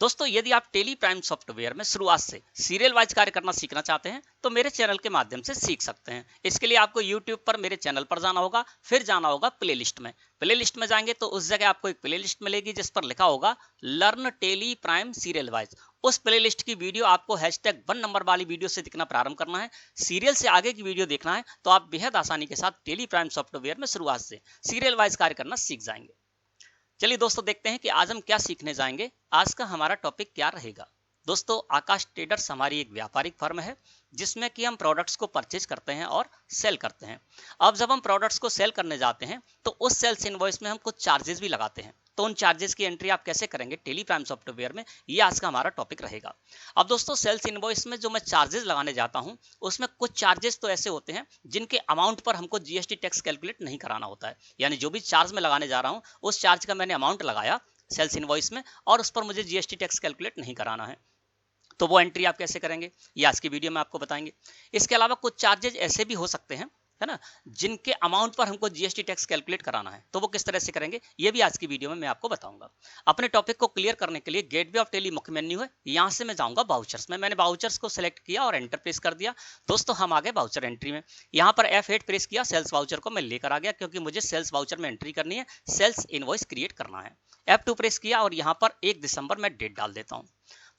दोस्तों यदि आप टेली प्राइम सॉफ्टवेयर में शुरुआत से सीरियल वाइज कार्य करना सीखना चाहते हैं तो मेरे चैनल के माध्यम से सीख सकते हैं। इसके लिए आपको यूट्यूब पर मेरे चैनल पर जाना होगा, फिर जाना होगा प्लेलिस्ट में। प्लेलिस्ट में जाएंगे तो उस जगह आपको एक प्लेलिस्ट मिलेगी जिस पर लिखा होगा learn Tally Prime serial wise. उस प्लेलिस्ट की वीडियो आपको #1 नंबर वाली वीडियो से दिखना प्रारंभ करना है। सीरियल से आगे की वीडियो देखना है तो आप बेहद आसानी के साथ टेली प्राइम सॉफ्टवेयर में शुरुआत से सीरियल वाइज कार्य करना सीख जाएंगे। चलिए दोस्तों देखते हैं कि आज हम क्या सीखने जाएंगे। आज का हमारा टॉपिक क्या रहेगा। दोस्तों आकाश ट्रेडर्स हमारी एक व्यापारिक फर्म है जिसमें कि हम प्रोडक्ट्स को परचेज करते हैं और सेल करते हैं। अब जब हम प्रोडक्ट्स को सेल करने जाते हैं तो उस सेल्स इनवॉइस में हम कुछ चार्जेस भी लगाते हैं। तो उन चार्जेस की एंट्री आप कैसे करेंगे टेली प्राइम सॉफ्टवेयर में, ये आज का हमारा टॉपिक रहेगा। अब दोस्तों सेल्स इनवॉइस में जो मैं चार्जेस लगाने जाता हूं उसमें कुछ चार्जेस तो ऐसे होते हैं जिनके अमाउंट पर हमको जीएसटी टैक्स कैलकुलेट नहीं कराना होता है। यानी जो भी चार्ज मैं लगाने जा रहा हूं उस चार्ज का मैंने अमाउंट लगाया सेल्स इनवॉइस में और उस पर मुझे जीएसटी टैक्स कैलकुलेट नहीं कराना है। तो वो एंट्री आप कैसे करेंगे ये आज की वीडियो में आपको बताएंगे। इसके अलावा कुछ चार्जेज ऐसे भी हो सकते हैं, है ना, जिनके अमाउंट पर हमको जीएसटी टैक्स कैलकुलेट कराना है। तो वो किस तरह से करेंगे ये भी आज की वीडियो में मैं आपको बताऊंगा। अपने टॉपिक को क्लियर करने के लिए गेटवे ऑफ टेली मुख्य मेन्यू है, यहां से मैं जाऊंगा वाउचर्स में। मैंने वाउचर्स को सिलेक्ट किया और एंटर प्रेस कर दिया। दोस्तों हम आ गए वाउचर एंट्री में। यहां पर F8 प्रेस किया, सेल्स वाउचर को मैं लेकर आ गया क्योंकि मुझे सेल्स वाउचर में एंट्री करनी है, सेल्स इनवॉइस क्रिएट करना है। F2 प्रेस किया और यहां पर 1 दिसंबर मैं डेट डाल देता हूं।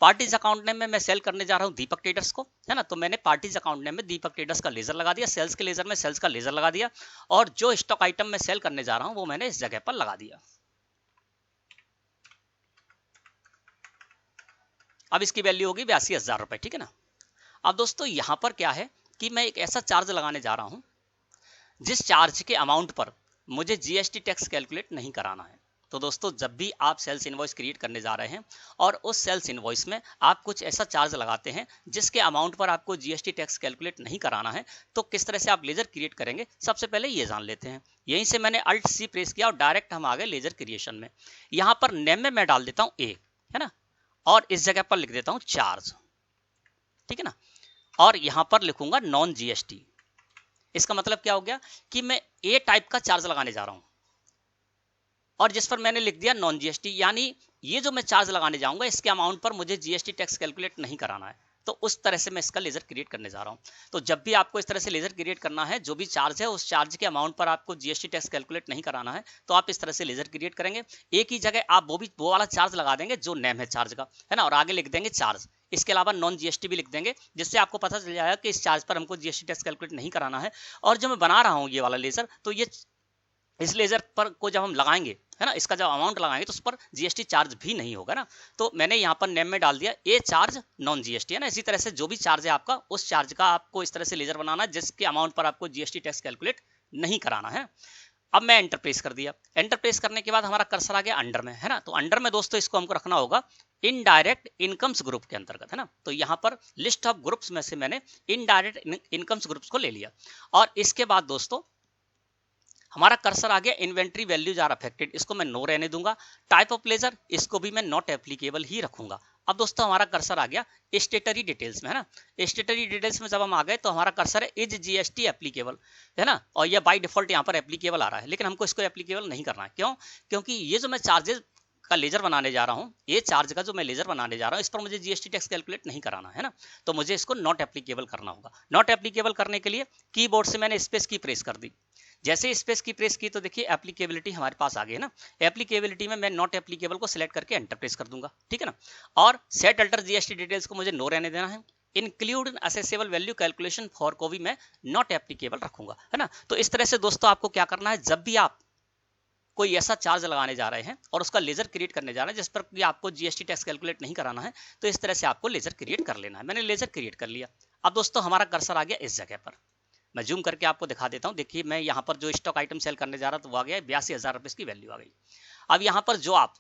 पार्टीज अकाउंट नेम में मैं सेल करने जा रहा हूं दीपक ट्रेडर्स को, है ना, तो मैंने पार्टीज अकाउंट नेम में दीपक ट्रेडर्स का लेजर लगा दिया, सेल्स के लेजर में सेल्स का लेजर लगा दिया और जो स्टॉक आइटम मैं सेल करने जा रहा हूं वो मैंने इस जगह पर लगा दिया। अब इसकी वैल्यू होगी 82,000 रुपए, ठीक है ना। अब दोस्तों यहां पर क्या है कि मैं एक ऐसा चार्ज लगाने जा रहा हूं जिस चार्ज के अमाउंट पर मुझे जीएसटी टैक्स कैलकुलेट नहीं कराना है। तो दोस्तों जब भी आप सेल्स इनवॉइस क्रिएट करने जा रहे हैं और उस सेल्स इनवॉइस में आप कुछ ऐसा चार्ज लगाते हैं जिसके अमाउंट पर आपको जीएसटी टैक्स कैलकुलेट नहीं कराना है तो किस तरह से आप लेजर क्रिएट करेंगे सबसे पहले ये जान लेते हैं। यहीं से मैंने Alt C प्रेस किया और डायरेक्ट हम आ गए लेजर क्रिएशन में। यहाँ पर नेम में मैं डाल देता हूँ A, है ना, और इस जगह पर लिख देता हूँ चार्ज, ठीक है ना, और यहाँ पर लिखूंगा नॉन जीएसटी। इसका मतलब क्या हो गया कि मैं ए टाइप का चार्ज लगाने जा रहा हूं और जिस पर मैंने लिख दिया नॉन जीएसटी, यानी ये जो मैं चार्ज लगाने जाऊंगा इसके अमाउंट पर मुझे जीएसटी टैक्स कैलकुलेट नहीं कराना है। तो उस तरह से मैं इसका लेजर क्रिएट करने जा रहा हूं। तो जब भी आपको इस तरह से लेजर क्रिएट करना है, जो भी चार्ज है उस चार्ज के अमाउंट पर आपको जीएसटी टैक्स कैलकुलेट नहीं कराना है तो आप इस तरह से लेजर क्रिएट करेंगे। एक ही जगह आप वो वाला चार्ज लगा देंगे जो नेम है चार्ज का, है ना, और आगे लिख देंगे चार्ज। इसके अलावा नॉन जीएसटी भी लिख देंगे जिससे आपको पता चल जाएगा कि इस चार्ज पर हमको जीएसटी टैक्स कैलकुलेट नहीं कराना है। और जो मैं बना रहा हूं ये वाला लेजर, तो ये इस लेजर पर को जब हम लगाएंगे, है ना, इसका जब अमाउंट लगाएंगे तो उस पर जीएसटी चार्ज भी नहीं होगा ना। तो मैंने यहाँ पर नेम में डाल दिया ए चार्ज नॉन जीएसटी, है ना। इसी तरह से जो भी चार्ज है आपका उस चार्ज का आपको इस तरह से लेजर बनाना है जिसके अमाउंट पर आपको जीएसटी टैक्स कैलकुलेट नहीं कराना है। अब मैं एंटर प्रेस कर दिया। एंटर प्रेस करने के बाद हमारा कर्सर आ गया अंडर में, है ना। तो अंडर में दोस्तों इसको हमको रखना होगा इनडायरेक्ट इनकम्स ग्रुप के अंतर्गत, है ना। तो यहाँ पर लिस्ट ऑफ ग्रुप्स में से मैंने इनडायरेक्ट इनकम्स ग्रुप्स को ले लिया और इसके बाद दोस्तों हमारा कर्सर आ गया इन्वेंट्री वैल्यूज आर अफेक्टेड, इसको मैं नो रहने दूंगा। टाइप ऑफ लेजर इसको भी मैं नॉट एप्लीकेबल ही रखूंगा। अब दोस्तों हमारा कर्सर आ गया स्टेटरी डिटेल्स में, है ना। स्टेटरी डिटेल्स में जब हम आ गए तो हमारा कर्सर है इज जीएसटी एप्लीकेबल, है ना, और ये बाय डिफॉल्ट यहाँ पर एप्लीकेबल आ रहा है, लेकिन हमको इसको एप्लीकेबल नहीं करना है। क्यों? क्योंकि ये जो मैं चार्जेस का लेजर बनाने जा रहा हूँ, ये चार्ज का जो मैं लेजर बनाने जा रहा हूँ इस पर मुझे जीएसटी टैक्स कैलकुलेट नहीं कराना है ना, तो मुझे इसको नॉट एप्लीकेबल करना होगा। नॉट एप्लीकेबल करने के लिए कीबोर्ड से मैंने स्पेस की प्रेस कर दी। जैसे स्पेस की प्रेस की तो देखिए एप्लीकेबिलिटी हमारे पास आ गई है ना। एप्लीकेबिलिटी में मैं नॉट एप्लीकेबल को सिलेक्ट करके एंटर प्रेस कर दूंगा, ठीक है ना। और सेट अल्टर जीएसटी डिटेल्स को मुझे नो रहने देना है। Include in accessible value calculation for को भी मैं नॉट एप्लीकेबल रखूंगा, है ना। तो इस तरह से दोस्तों आपको क्या करना है, जब भी आप कोई ऐसा चार्ज लगाने जा रहे हैं और उसका लेजर क्रिएट करने जा रहे हैं जिस पर आपको जीएसटी टैक्स कैलकुलेट नहीं कराना है, तो इस तरह से आपको लेजर क्रिएट कर लेना है। मैंने लेजर क्रिएट कर लिया। अब दोस्तों हमारा कर्सर आ गया इस जगह पर। मैं जूम करके आपको दिखा देता हूं। देखिए मैं यहाँ पर जो स्टॉक आइटम सेल करने जा रहा था वो आ गया 82,000 रुपए की वैल्यू आ गई। अब यहाँ पर जो आप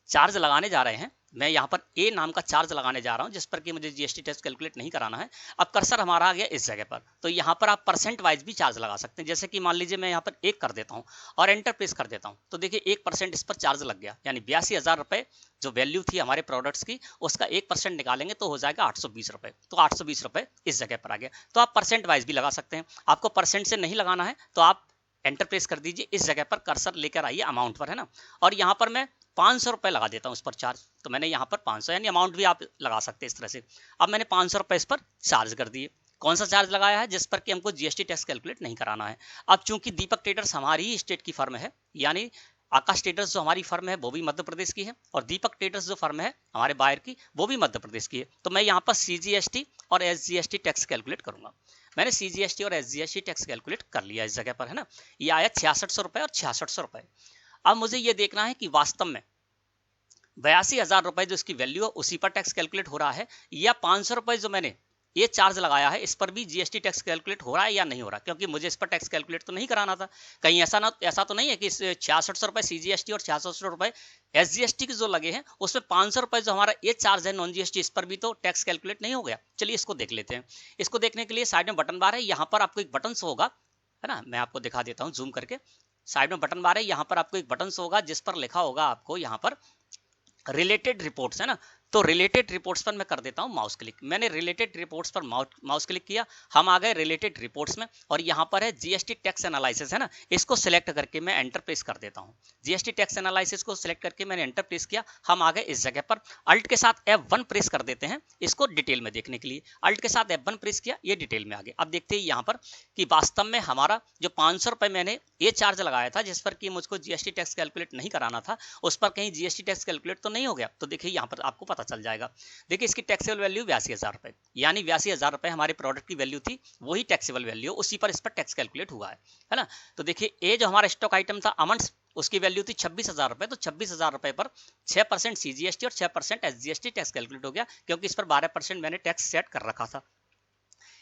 चार्ज लगाने जा रहे हैं, मैं यहाँ पर ए नाम का चार्ज लगाने जा रहा हूँ जिस पर कि मुझे जीएसटी टैक्स कैलकुलेट नहीं कराना है। अब कर्सर हमारा आ गया इस जगह पर, तो यहाँ पर आप परसेंट वाइज भी चार्ज लगा सकते हैं। जैसे कि मान लीजिए मैं यहाँ पर 1 कर देता हूँ और एंटर प्रेस कर देता हूँ, तो देखिए 1% इस पर चार्ज लग गया, यानी 82,000 रुपए जो वैल्यू थी हमारे प्रोडक्ट्स की उसका 1% निकालेंगे तो हो जाएगा 820 रुपए। तो 820 रुपए इस जगह पर आ गया। तो आप परसेंट वाइज भी लगा सकते हैं। आपको परसेंट से नहीं लगाना है तो आप एंटर प्रेस कर दीजिए, इस जगह पर कर्सर लेकर आइए अमाउंट पर, है ना, और यहाँ पर मैं 500 रुपये लगा देता हूँ इस पर चार्ज। तो मैंने यहाँ पर 500 यानी अमाउंट भी आप लगा सकते हैं इस तरह से। अब मैंने 500 रुपये इस पर चार्ज कर दिए। कौन सा चार्ज लगाया है? जिस पर कि हमको जीएसटी टैक्स कैलकुलेट नहीं कराना है। अब चूंकि दीपक ट्रेडर्स हमारी ही स्टेट की फर्म है, यानी आकाश ट्रेडर्स जो हमारी फर्म है वो भी मध्य प्रदेश की है, और दीपक ट्रेडर्स जो फर्म है हमारे बायर की वो भी मध्य प्रदेश की है। तो मैं यहाँ पर सीजीएसटी और एसजीएसटी टैक्स कैलकुलेट करूंगा। मैंने सीजीएसटी और एसजीएसटी टैक्स कैलकुलेट कर लिया इस जगह पर, है ना। ये आया 6600 रुपये और 6600 रुपये। अब मुझे ये देखना है कि वास्तव में 82,000 रुपये जो इसकी वैल्यू है उसी पर टैक्स कैलकुलेट हो रहा है, या 500 रुपये जो मैंने ये चार्ज लगाया है इस पर भी जीएसटी टैक्स कैलकुलेट हो रहा है या नहीं हो रहा, क्योंकि मुझे इस पर टैक्स कैलकुलेट तो नहीं कराना था। कहीं ऐसा तो नहीं है कि 6600 रुपये सीजीएसटी और 6600 रुपये एसजीएसटी के जो लगे हैं उसमें 500 रुपये जो हमारा ये चार्ज है नॉन जीएसटी, इस पर भी तो टैक्स कैलकुलेट नहीं हो गया। चलिए इसको देख लेते हैं। इसको देखने के लिए साइड में बटन बार है, यहाँ पर आपको एक बटन शो होगा, है ना, मैं आपको दिखा देता हूँ जूम करके। साइड में बटन बार है, यहाँ पर आपको एक बटन शो होगा जिस पर लिखा होगा आपको यहाँ पर रिलेटेड रिपोर्ट्स, है ना। तो रिलेटेड रिपोर्ट्स पर मैं कर देता हूं माउस क्लिक। मैंने रिलेटेड रिपोर्ट्स पर माउस क्लिक किया, हम आ गए रिलेटेड रिपोर्ट्स में, और यहां पर है जीएसटी टैक्स एनालिसिस, है ना, इसको सिलेक्ट करके मैं एंटर प्रेस कर देता हूं। जीएसटी टैक्स एनालिसिस को सिलेक्ट करके मैंने एंटर प्रेस किया, हम आ गए इस जगह पर। अल्ट के साथ F1 प्रेस कर देते हैं इसको डिटेल में देखने के लिए। अल्ट के साथ F1 प्रेस किया, ये डिटेल में आ गए। अब देखते हैं यहाँ पर कि वास्तव में हमारा जो 500 रुपये मैंने ये चार्ज लगाया था जिस पर कि मुझको जीएसटी टैक्स कैलकुलेट नहीं कराना था, उस पर कहीं जीएसटी टैक्स कैलकुलेट तो नहीं हो गया। तो देखिए यहाँ पर आपको पता चल जाएगा। देखिए इसकी टैक्सेबल वैल्यू 82,000 रुपये, यानी 82,000 रुपये हमारे प्रोडक्ट की वैल्यू थी, वही टैक्सेबल वैल्यू उसी पर इस पर टैक्स कैलकुलेट हुआ है ना। तो देखिए ये जो हमारा स्टॉक आइटम था अमंस, उसकी वैल्यू थी 26,000 रुपये। तो 26,000 रुपये पर 6% सीजीएसटी और 6% एसजीएसटी टैक्स कैलकुलेट हो गया, क्योंकि इस पर 12% मैंने टैक्स सेट कर रखा था।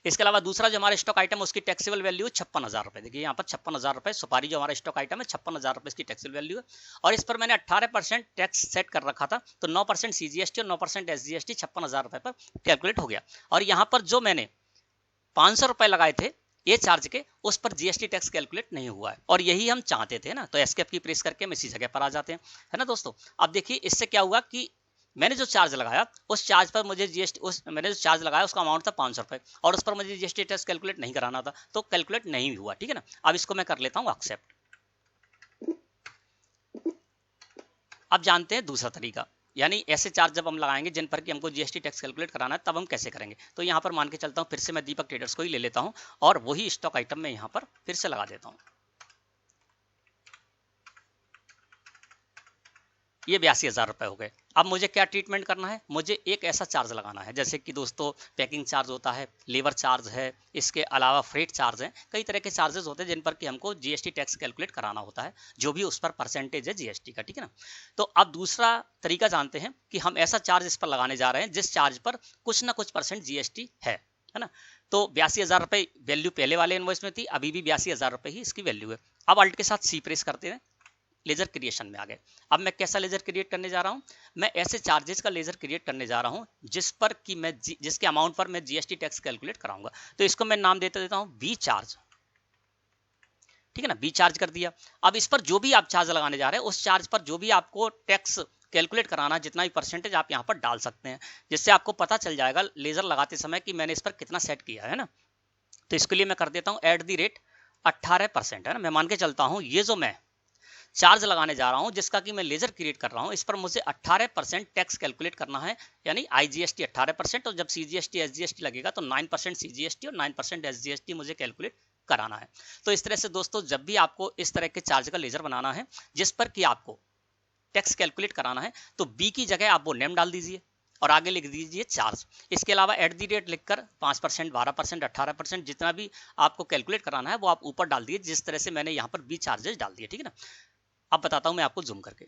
इसके अलावा दूसरा जो हमारा स्टॉक आइटम उसकी टैक्सेबल वैल्यू 56,000 रुपये। देखिए यहाँ पर 56,000 रुपये सुपारी जो हमारा स्टॉक आइटम है 56,000 रुपये इसकी टैक्सेबल वैल्यू है, और इस पर मैंने 18% टैक्स सेट कर रखा था। तो 9% सीजीएसटी और 9% एसजीएसटी 56,000 रुपये पर कैलकुलेट हो गया। और यहाँ पर जो मैंने 500 रुपये लगाए थे ये चार्ज के, उस पर जीएसटी टैक्स कैलकुलेट नहीं हुआ है, और यही हम चाहते थे ना। तो एस्केप की प्रेस करके हम इसी जगह पर आ जाते हैं, है ना दोस्तों। अब देखिए इससे क्या हुआ कि मैंने जो चार्ज लगाया उस चार्ज पर मुझे जीएसटी मैंने जो चार्ज लगाया उसका अमाउंट था 500 रुपये, और उस पर मुझे जीएसटी टैक्स कैलकुलेट नहीं कराना था, तो कैलकुलेट नहीं हुआ, ठीक है ना। अब इसको मैं कर लेता हूँ एक्सेप्ट। अब जानते हैं दूसरा तरीका, यानी ऐसे चार्ज जब हम लगाएंगे जिन पर कि हमको जीएसटी टैक्स कैलकुलेट कराना है तब हम कैसे करेंगे। तो यहाँ पर मान के चलता हूँ फिर से मैं दीपक ट्रेडर्स को ही ले लेता हूँ, और वही स्टॉक आइटम में यहाँ पर फिर से लगा देता हूँ। ये 82,000 रुपये हो गए। अब मुझे क्या ट्रीटमेंट करना है? मुझे एक ऐसा चार्ज लगाना है जैसे कि दोस्तों पैकिंग चार्ज होता है, लेबर चार्ज है, इसके अलावा फ्रेट चार्ज है, कई तरह के चार्जेस होते हैं जिन पर कि हमको जीएसटी टैक्स कैलकुलेट कराना होता है, जो भी उस पर परसेंटेज है जीएसटी का, ठीक है ना। तो अब दूसरा तरीका जानते हैं कि हम ऐसा चार्ज इस पर लगाने जा रहे हैं जिस चार्ज पर कुछ ना कुछ % जीएसटी है ना। तो 82,000 रुपये वैल्यू पहले वाले इनवॉइस में थी, अभी भी 82,000 रुपये ही इसकी वैल्यू है। अब अल्ट के साथ सी प्रेस करते हैं, लेजर क्रिएशन में आ गए। अब मैं कैसा लेजर क्रिएट करने जा रहा हूं? मैं ऐसे चार्जेस का लेजर क्रिएट करने जा रहा हूं जिस पर कि मैं जिसके अमाउंट पर मैं जीएसटी टैक्स कैलकुलेट कराऊंगा। तो इसको मैं नाम देता हूं बी चार्ज, ठीक है ना, बी चार्ज कर दिया। अब इस पर जो भी आप चार्ज लगाने जा रहे हैं उस चार्ज पर जो भी आपको टैक्स कैलकुलेट कराना जितना भी % आप यहाँ पर डाल सकते हैं, जिससे आपको पता चल जाएगा लेजर लगाते समय कि मैंने इस पर कितना सेट किया है ना। तो इसके लिए मैं कर देता हूँ @18%, है ना। मैं मान के चलता हूँ ये जो मैं चार्ज लगाने जा रहा हूं जिसका कि मैं लेजर क्रिएट कर रहा हूं, इस पर मुझे 18% टैक्स कैलकुलेट करना है, यानी आईजीएसटी 18%, और जब सीजीएसटी एसजीएसटी लगेगा तो 9% सीजीएसटी और 9% एसजीएसटी मुझे कैलकुलेट कराना है। तो इस तरह से दोस्तों जब भी आपको इस तरह के चार्ज का लेजर बनाना है जिस पर कि आपको टैक्स कैलकुलेट कराना है, तो बी की जगह आप वो नेम डाल दीजिए और आगे लिख दीजिए चार्ज। इसके अलावा @ लिखकर 5%, 12%, 18% जितना भी आपको कैलकुलेट कराना है वो आप ऊपर डाल दिए, जिस तरह से मैंने यहाँ पर बी चार्जेस डाल दिए, ठीक है ना। अब बताता हूं मैं आपको जूम करके,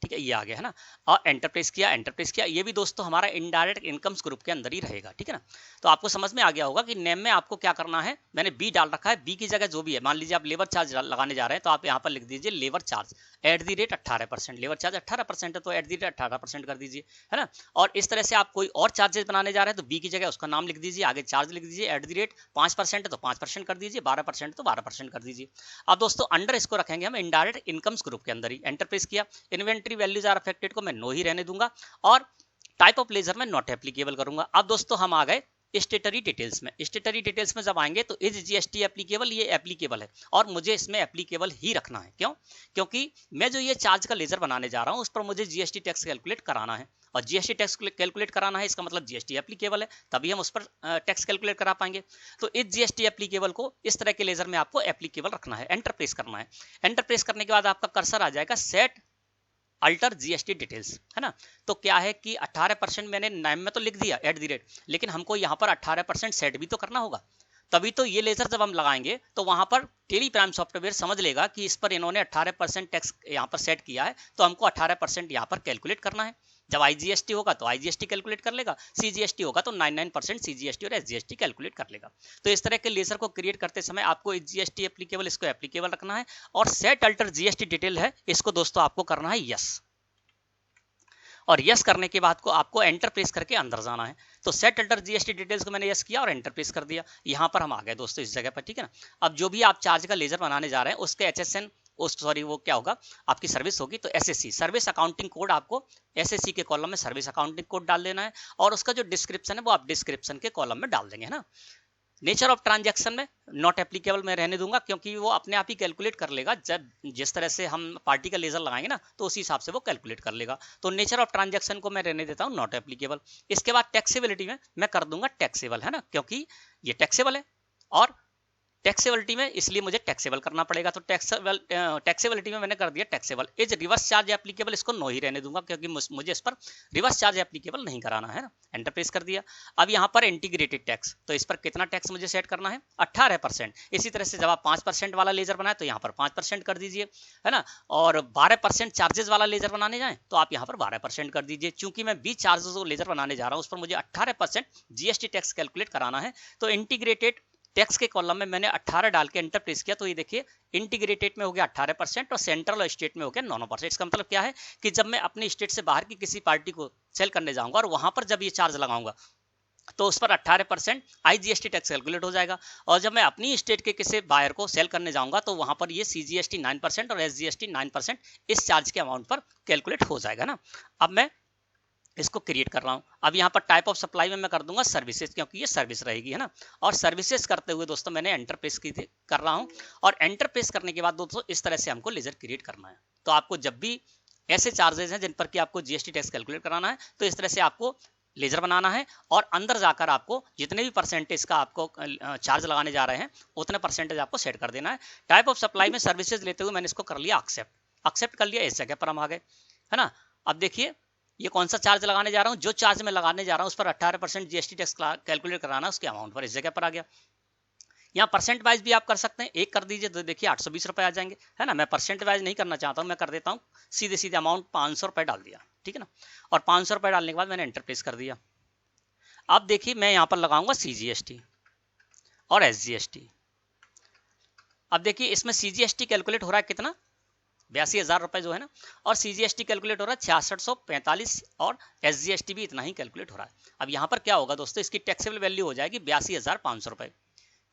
ठीक है, ये आ गया है ना। और एंटर प्रेस किया, ये भी दोस्तों हमारा इनडायरेक्ट इनकम्स ग्रुप के अंदर ही रहेगा, ठीक है ना। तो आपको समझ में आ गया होगा कि नेम में आपको क्या करना है। मैंने बी डाल रखा है, बी की जगह जो भी है, मान लीजिए आप लेबर चार्ज लगाने जा रहे हैं तो आप यहाँ पर लिख दीजिए लेबर चार्ज @18%। लेबर चार्ज 18% है तो @18% कर दीजिए, है ना। और इस तरह से आप कोई और चार्जेस बनाने जा रहे हैं तो बी की जगह उसका नाम लिख दीजिए, आगे चार्ज लिख दीजिए, @5% है तो 5% कर दीजिए, 12% तो 12% कर दीजिए। अब दोस्तों अंडर इसको रखेंगे हम इनडायरेक्ट इनकम्स ग्रुप के अंदर ही। एंटर प्रेस किया, इन्वेंटरी वैल्यूज आर अफेक्टेड को मैं नो ही रहने दूंगा, और टाइप ऑफ लेजर में नॉट एप्लीकेबल करूंगा। अब दोस्तों हम आ गए स्टेटरी डिटेल्स में। स्टेटरी डिटेल्स में जब आएंगे तो इज जीएसटी एप्लीकेबल, ये एप्लीकेबल है और मुझे इसमें एप्लीकेबल ही रखना है। क्यों? क्योंकि मैं जो ये चार्ज का लेजर बनाने जा रहा हूं उस पर मुझे जीएसटी टैक्स कैलकुलेट कराना है और जीएसटी टैक्स कैलकुलेट कराना है, इसका मतलब जीएसटी एप्लीकेबल है, तभी हम उस पर टैक्स कैलकुलेट करा पाएंगे। तो इस जीएसटी एप्लीकेबल को इस तरह के लेजर में आपको एप्लीकेबल रखना है, एंटर प्रेस करना है। एंटर प्रेस करने के बाद आपका कर्सर आ जाएगा सेट अल्टर जीएसटी डिटेल्स, है ना। तो क्या है कि 18% मैंने नाम में तो लिख दिया @ लेकिन हमको यहाँ पर 18% सेट भी तो करना होगा, तभी तो ये लेजर जब हम लगाएंगे तो वहां पर टेली प्राइम सॉफ्टवेयर समझ लेगा कि इस पर इन्होंने 18% टैक्स यहाँ पर सेट किया है, तो हमको 18% यहाँ पर कैलकुलेट करना है। जब आईजीएसटी होगा तो आईजीएसटी कैलकुलेट कर लेगा, सीजीएसटी होगा तो 99% सीजीएसटी और एसजीएसटी कैलकुलेट कर लेगा। तो इस तरह के लेजर को क्रिएट करते समय आपको जीएसटी एप्लीकेबल, इसको एप्लीकेबल रखना है और सेट अल्टर जीएसटी डिटेल है, इसको दोस्तों आपको करना है यस। और यस करने के बाद को आपको एंटर प्रेस करके अंदर जाना है। तो सेट अल्टर जीएसटी डिटेल्स को मैंने यस किया और एंटर प्रेस कर दिया, यहाँ पर हम आ गए दोस्तों इस जगह पर, ठीक है ना। अब जो भी आप चार्ज का लेजर बनाने जा रहे हैं उसके HSN, वो क्या होगा, आपकी सर्विस होगी, तो SSC सर्विस अकाउंटिंग कोड, आपको SSC के कॉलम में सर्विस अकाउंटिंग कोड डाल देना है और उसका जो डिस्क्रिप्शन है वो आप डिस्क्रिप्शन के कॉलम में डाल देंगे, है ना। नेचर ऑफ ट्रांजैक्शन में नॉट एप्लीकेबल मैं रहने दूंगा क्योंकि वो अपने आप ही कैलकुलेट कर लेगा, जब जिस तरह से हम पार्टी का लेजर लगाएंगे ना तो उसी हिसाब से वो कैलकुलेट कर लेगा। तो नेचर ऑफ ट्रांजैक्शन को मैं रहने देता हूँ नॉट एप्लीकेबल। इसके बाद टैक्सेबिलिटी में मैं कर दूंगा टैक्सेबल, है ना, क्योंकि ये टैक्सेबल है और टैक्सेबिलिटी में इसलिए मुझे टैक्सेबल करना पड़ेगा, तो टैक्सेबिलिटी में मैंने कर दिया taxable. Is reverse charge applicable, इसको नो ही रहने दूंगा क्योंकि मुझे इस पर रिवर्स चार्ज एप्लीकेबल नहीं कराना है ना। एंटर प्रेस कर दिया। अब यहाँ पर इंटीग्रेटेड टैक्स, तो इस पर कितना टैक्स मुझे सेट करना है, 18%। इसी तरह से जब आप 5% वाला लेजर बनाए तो यहाँ पर 5% कर दीजिए, है ना। और 12% चार्जेस वाला लेजर बनाने जाए तो आप यहाँ पर 12% कर दीजिए। चूंकि मैं 20 चार्जेस वो लेजर बनाने जा रहा हूँ उस पर मुझे 18% जीएसटी टैक्स कैलकुलेट कराना है, तो इंटीग्रेटेड टैक्स के कॉलम में मैंने 18 डाल के एंटर प्रेस किया, तो ये देखिए इंटीग्रेटेड में हो गया 18% और सेंट्रल और स्टेट में हो गया 9%। इसका मतलब क्या है कि जब मैं अपने स्टेट से बाहर की किसी पार्टी को सेल करने जाऊंगा और वहां पर जब ये चार्ज लगाऊंगा तो उस पर 18% आईजीएसटी टैक्स कैलकुलेट हो जाएगा, और जब मैं अपनी स्टेट के किसी बायर को सेल करने जाऊंगा तो वहां पर ये सीजीएसटी 9% और एसजीएसटी 9% इस चार्ज के अमाउंट पर कैलकुलेट हो जाएगा ना। अब मैं इसको क्रिएट कर रहा हूं। अब यहाँ पर टाइप ऑफ सप्लाई में मैं कर दूंगा सर्विसेज, क्योंकि ये सर्विस रहेगी, है ना। और सर्विसेज करते हुए दोस्तों मैंने एंटर प्रेस कर रहा हूं और एंटर प्रेस करने के बाद दोस्तों इस तरह से हमको लेजर क्रिएट करना है। तो आपको जब भी ऐसे चार्जेस हैं जिन पर कि आपको जीएसटी टैक्स कैलकुलेट कराना है तो इस तरह से आपको लेजर बनाना है और अंदर जाकर आपको जितने भी परसेंटेज का आपको चार्ज लगाने जा रहे हैं उतने परसेंटेज आपको सेट कर देना है। टाइप ऑफ सप्लाई में सर्विसेज लेते हुए मैंने इसको कर लिया एक्सेप्ट कर लिया, इस जगह पर हम आ गए, है ना। अब देखिए ये कौन सा चार्ज लगाने जा रहा हूँ, जो चार्ज मैं लगाने जा रहा हूँ उस पर 18% जीएसटी टैक्स कैलकुलेट कराना उसके अमाउंट पर, इस जगह पर आ गया। यहाँ परसेंट वाइज भी आप कर सकते हैं, एक कर दीजिए तो देखिए 820 रुपए आ जाएंगे, है ना। मैं परसेंट वाइज नहीं करना चाहता हूँ, मैं कर देता हूँ सीधे अमाउंट 500 रुपए डाल दिया, ठीक है ना। और 500 रुपए डालने के बाद मैंने एंटर प्रेस कर दिया। अब देखिए मैं यहाँ पर लगाऊंगा सीजीएसटी और एसजीएसटी। अब देखिए इसमें सीजीएसटी कैलकुलेट हो रहा है कितना, 82,000 रुपए जो है ना, और सीजीएसटी कैलकुलेट हो रहा है 6645 और एसजीएसटी भी इतना ही कैलकुलेट हो रहा है। अब यहाँ पर क्या होगा दोस्तों, इसकी टैक्सेबल वैल्यू हो जाएगी 82,500 रुपए।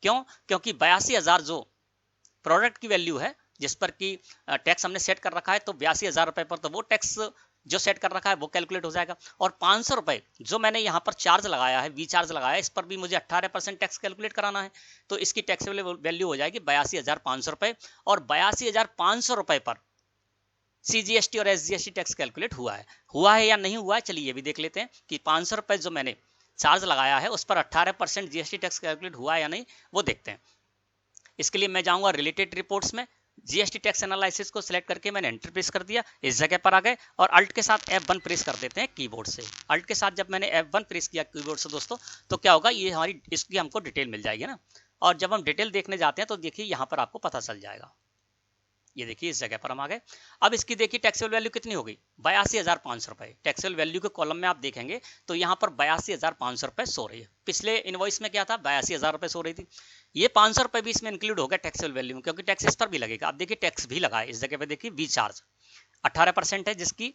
क्यों? क्योंकि 82,000 जो प्रोडक्ट की वैल्यू है जिस पर कि टैक्स हमने सेट कर रखा है, तो 82,000 रुपए पर तो वो टैक्स जो सेट कर रखा है वो कैलकुलेट हो जाएगा। और 500 रुपए जो मैंने यहाँ पर चार्ज लगाया है, वी चार्ज लगाया है, इस पर भी मुझे 18% टैक्स कैलकुलेट कराना है, तो इसकी टैक्सेबल वैल्यू हो जाएगी 82,500 रुपए। और 82,500 रुपए पर सीजीएसटी और एसजीएसटी टैक्स कैलकुलेट हुआ है या नहीं हुआ है, चलिए ये भी देख लेते हैं कि 500 रुपए जो मैंने चार्ज लगाया है उस पर 18% जीएसटी टैक्स कैलकुलेट हुआ है या नहीं, वो देखते हैं। इसके लिए मैं जाऊंगा रिलेटेड रिपोर्ट्स में, जीएसटी टैक्स एनालिसिस को सिलेक्ट करके मैंने एंटर प्रेस कर दिया, इस जगह पर आ गए और अल्ट के साथ F1 प्रेस कर देते हैं कीबोर्ड से। अल्ट के साथ जब मैंने F1 प्रेस किया कीबोर्ड से दोस्तों, तो क्या होगा, ये हमारी इसकी हमको डिटेल मिल जाएगी ना। और जब हम डिटेल देखने जाते हैं तो देखिए यहाँ पर आपको पता चल जाएगा, ये देखिए इस जगह पर हम आ गए। अब इसकी देखिए टैक्सेबल वैल्यू कितनी हो गई, 82,500 रुपए। टैक्सेबल वैल्यू के कॉलम में आप देखेंगे तो यहाँ पर 82,500 रुपए सो रही है। पिछले इनवॉइस में क्या था, 82,000 रुपए सो रही थी। ये 500 रुपए भी इसमें इंक्लूड हो गया टैक्सेबल वैल्यू में, क्योंकि टैक्स इस पर भी लगेगा। अब देखिए टैक्स भी लगा है इस जगह पे, देखिए वी चार्ज 18% है, जिसकी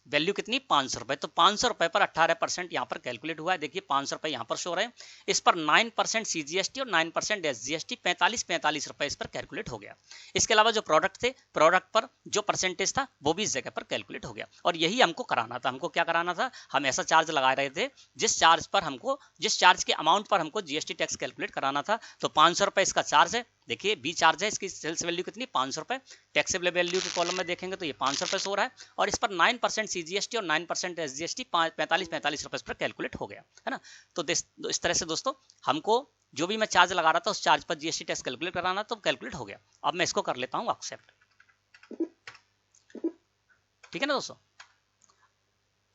वैल्यू कितनी 500 रुपए। तो 500 रुपए पर 18% यहाँ पर कैलकुलेट हुआ है। देखिए 500 रुपए यहाँ पर शो रहे हैं। इस पर 9% CGST और 9% SGST 45 रुपए इस पर कैलकुलेट हो गया। इसके अलावा जो प्रोडक्ट थे, प्रोडक्ट पर जो परसेंटेज था वो भी इस जगह पर कैलकुलेट हो गया। और यही हमको कराना था। हमको क्या कराना था, हम ऐसा चार्ज लगा रहे थे जिस चार्ज के अमाउंट पर हमको GST टैक्स कैलकुलेट कराना था। तो 500 रुपए इसका चार्ज है। देखिए बी चार्ज है, इसकी सेल्स वैल्यू कितनी 500 रुपए। टैक्सेबल वैल्यू के कॉलम में देखेंगे तो ये 500 रुपए हो रहा है, और इस पर 9% CGST और 9% SGST 45 रुपए पर कैलकुलेट हो गया है ना। तो इस तरह से दोस्तों हमको जो भी मैं चार्ज लगा रहा था उस चार्ज पर GST टैक्स कैलकुलेट कराना, तो कैलकुलेट हो गया। अब मैं इसको कर लेता हूँ एक्सेप्ट। ठीक है ना दोस्तों।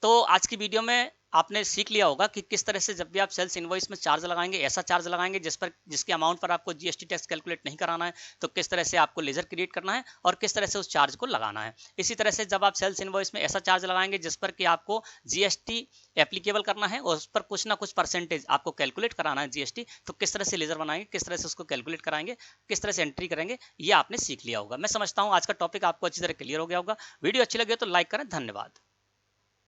तो आज की वीडियो में आपने सीख लिया होगा कि किस तरह से जब भी आप सेल्स इनवॉइस में चार्ज लगाएंगे, ऐसा चार्ज लगाएंगे जिसके अमाउंट पर आपको GST टैक्स कैलकुलेट नहीं कराना है, तो किस तरह से आपको लेजर क्रिएट करना है और किस तरह से उस चार्ज को लगाना है। इसी तरह से जब आप सेल्स इनवॉइस में ऐसा चार्ज लगाएंगे जिस पर कि आपको GST एप्लीकेबल करना है और उस पर कुछ ना कुछ परसेंटेज आपको कैलकुलेट कराना है GST, तो किस तरह से लेजर बनाएंगे, किस तरह से उसको कैलकुलेट कराएंगे, किस तरह से एंट्री करेंगे, ये आपने सीख लिया होगा। मैं समझता हूँ आज का टॉपिक आपको अच्छी तरह क्लियर हो गया होगा। वीडियो अच्छी लगे तो लाइक करें। धन्यवाद।